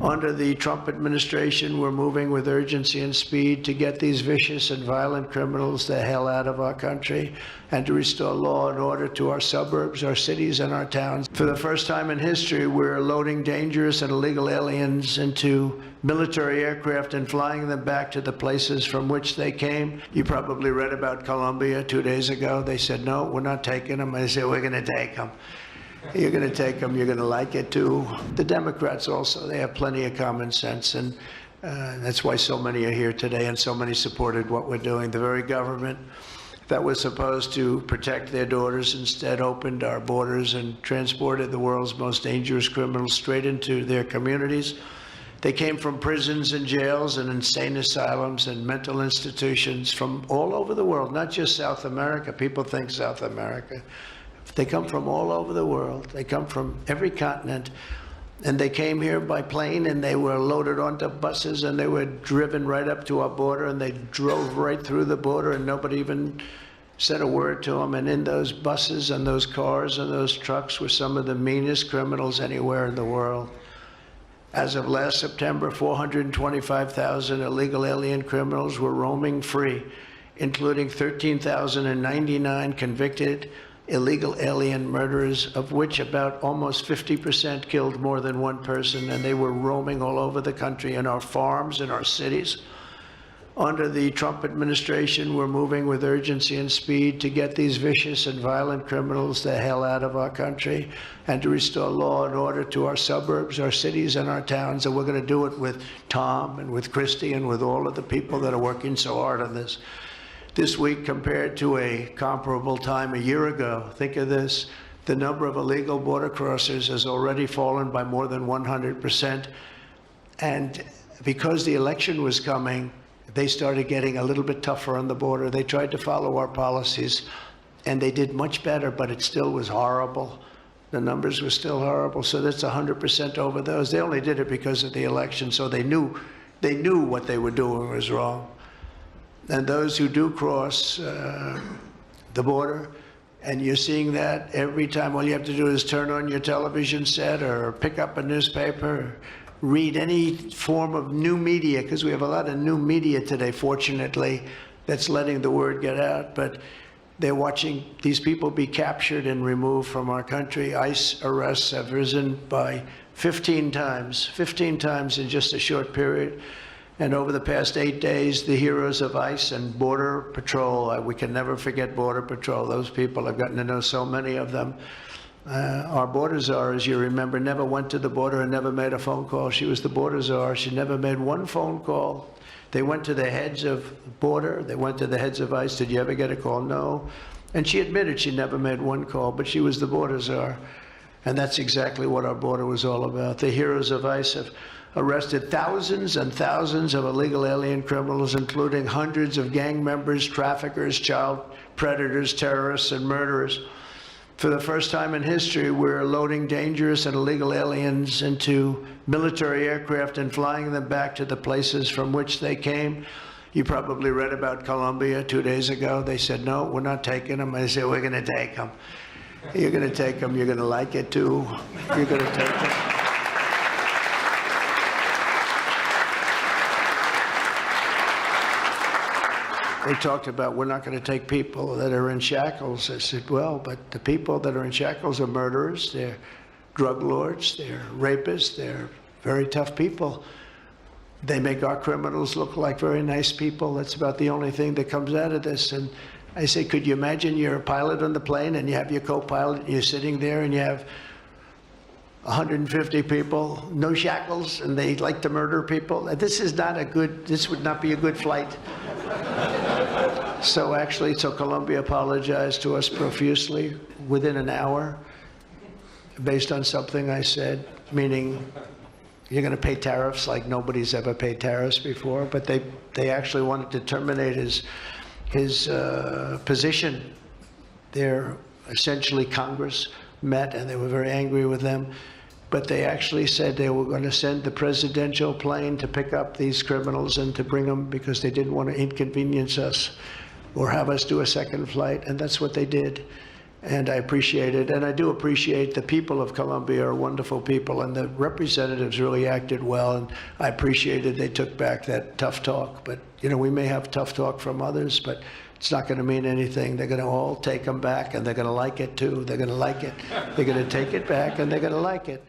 Under the Trump administration, we're moving with urgency and speed to get these vicious and violent criminals the hell out of our country and to restore law and order to our suburbs, our cities, and our towns. For the first time in history, we're loading dangerous and illegal aliens into military aircraft and flying them back to the places from which they came. You probably read about Colombia 2 days ago. They said, no, we're not taking them. I said, we're going to take them. You're going to take them. You're going to like it, too. The Democrats also, they have plenty of common sense, and that's why so many are here today and so many supported what we're doing. The very government that was supposed to protect their daughters instead opened our borders and transported the world's most dangerous criminals straight into their communities. They came from prisons and jails and insane asylums and mental institutions from all over the world, not just South America. People think South America. They come from all over the world. They come from every continent. And they came here by plane, and they were loaded onto buses, and they were driven right up to our border, and they drove right through the border, and nobody even said a word to them. And in those buses and those cars and those trucks were some of the meanest criminals anywhere in the world. As of last September, 425,000 illegal alien criminals were roaming free, including 13,099 convicted illegal alien murderers, of which about almost 50% killed more than one person, and they were roaming all over the country in our farms, in our cities. Under the Trump administration, we're moving with urgency and speed to get these vicious and violent criminals the hell out of our country and to restore law and order to our suburbs, our cities, and our towns. And we're going to do it with Tom and with Christy and with all of the people that are working so hard on this. This week, compared to a comparable time a year ago, think of this, the number of illegal border crossers has already fallen by more than 100%. And because the election was coming, they started getting a little bit tougher on the border. They tried to follow our policies, and they did much better, but it still was horrible. The numbers were still horrible, so that's 100% over those. They only did it because of the election, so they knew what they were doing was wrong. And those who do cross the border, and you're seeing that every time, all you have to do is turn on your television set or pick up a newspaper, or read any form of new media, because we have a lot of new media today, fortunately, that's letting the word get out. But they're watching these people be captured and removed from our country. ICE arrests have risen by 15 times in just a short period. And over the past 8 days, the heroes of ICE and Border Patrol, we can never forget Border Patrol. Those people, I've gotten to know so many of them. Our border czar, as you remember, never went to the border and never made a phone call. She was the border czar. She never made one phone call. They went to the heads of border. They went to the heads of ICE. Did you ever get a call? No. And she admitted she never made one call, but she was the border czar. And that's exactly what our border was all about. The heroes of ICE have arrested thousands and thousands of illegal alien criminals, including hundreds of gang members, traffickers, child predators, terrorists, and murderers. For the first time in history, we're loading dangerous and illegal aliens into military aircraft and flying them back to the places from which they came. You probably read about Colombia 2 days ago. They said, no, we're not taking them. I said, we're going to take them. You're going to take them. You're going to like it, too. You're going to take them. They talked about, we're not going to take people that are in shackles. I said, well, but the people that are in shackles are murderers, they're drug lords, they're rapists, they're very tough people. They make our criminals look like very nice people. That's about the only thing that comes out of this. And I say, could you imagine you're a pilot on the plane and you have your co-pilot, and you're sitting there and you have 150 people, no shackles, and they like to murder people? This would not be a good flight. So Colombia apologized to us profusely within an hour based on something I said, meaning you're going to pay tariffs like nobody's ever paid tariffs before. But they actually wanted to terminate his position. They're essentially Congress met, and they were very angry with them. But they actually said they were going to send the presidential plane to pick up these criminals and to bring them, because they didn't want to inconvenience us or have us do a second flight, and that's what they did. and I appreciate it. And I do appreciate the people of Colombia are wonderful people, and the representatives really acted well, and I appreciated they took back that tough talk. But, you know, we may have tough talk from others, but it's not going to mean anything. They're going to all take them back, and they're going to like it, too. They're going to like it. They're going to take it back, and they're going to like it.